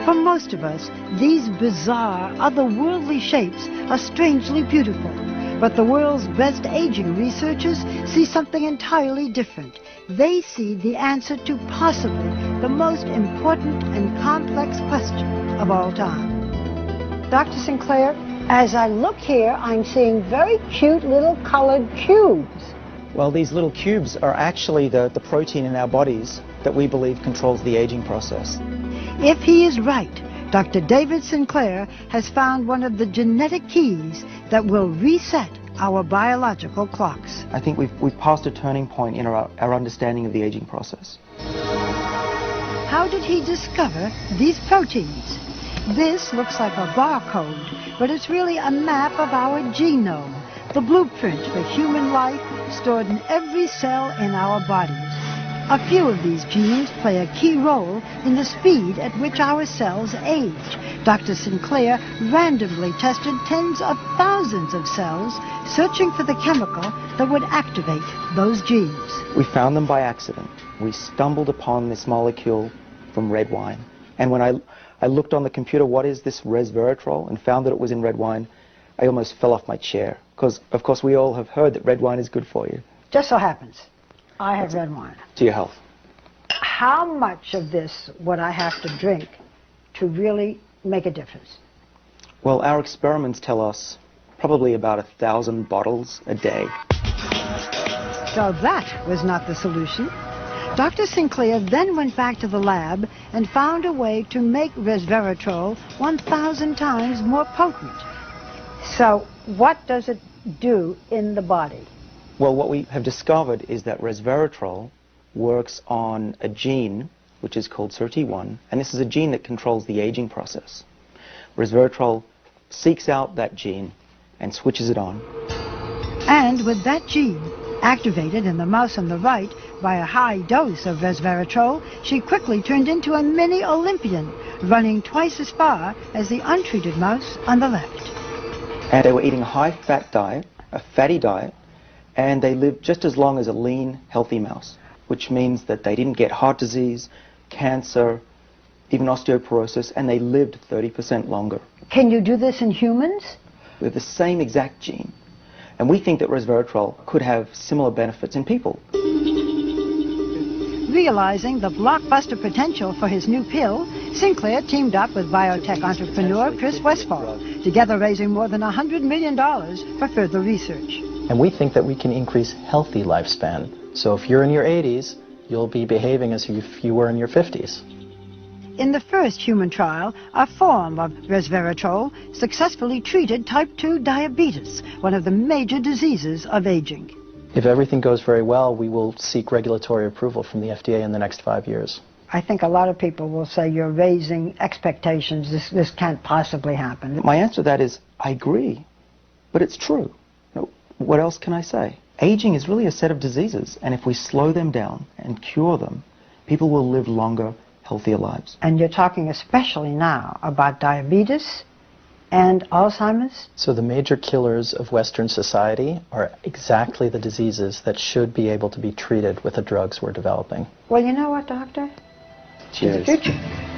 For most of us, these bizarre, otherworldly shapes are strangely beautiful. But the world's best aging researchers see something entirely different. They see the answer to possibly the most important and complex question of all time. Dr. Sinclair, as I look here, I'm seeing very cute little colored cubes. Well, these little cubes are actually the protein in our bodies that we believe controls the aging process. If he is right, Dr. David Sinclair has found one of the genetic keys that will reset our biological clocks. I think we've passed a turning point in our understanding of the aging process. How did he discover these proteins? This looks like a barcode, but it's really a map of our genome, the blueprint for human life stored in every cell in our bodies. A few of these genes play a key role in the speed at which our cells age. Dr. Sinclair randomly tested tens of thousands of cells, searching for the chemical that would activate those genes. We found them by accident. We stumbled upon this molecule from red wine. And when I looked on the computer, what is this resveratrol, and found that it was in red wine, I almost fell off my chair. Because, of course, we all have heard that red wine is good for you. Just so happens I have red wine. To your health. How much of this would I have to drink to really make a difference? Well, our experiments tell us probably about 1,000 bottles a day. So that was not the solution. Dr. Sinclair then went back to the lab and found a way to make resveratrol 1,000 times more potent. So what does it do in the body? Well, what we have discovered is that resveratrol works on a gene which is called SIRT1, and this is a gene that controls the aging process. Resveratrol seeks out that gene and switches it on. And with that gene activated in the mouse on the right by a high dose of resveratrol, she quickly turned into a mini Olympian, running twice as far as the untreated mouse on the left. And they were eating a high-fat diet, a fatty diet, and they lived just as long as a lean, healthy mouse, which means that they didn't get heart disease, cancer, even osteoporosis, and they lived 30% longer. Can you do this in humans? With the same exact gene. And we think that resveratrol could have similar benefits in people. Realizing the blockbuster potential for his new pill, Sinclair teamed up with biotech entrepreneur Chris Westphal, together raising more than $100 million for further research. And we think that we can increase healthy lifespan. So if you're in your 80s, you'll be behaving as if you were in your 50s. In the first human trial, a form of resveratrol successfully treated type 2 diabetes, one of the major diseases of aging. If everything goes very well, we will seek regulatory approval from the FDA in the next 5 years. I think a lot of people will say you're raising expectations. This can't possibly happen. My answer to that is, I agree, but it's true. What else can I say? Aging is really a set of diseases, and if we slow them down and cure them, people will live longer, healthier lives. And you're talking especially now about diabetes and Alzheimer's? So the major killers of Western society are exactly the diseases that should be able to be treated with the drugs we're developing. Well, you know what, Doctor? Cheers. To the future.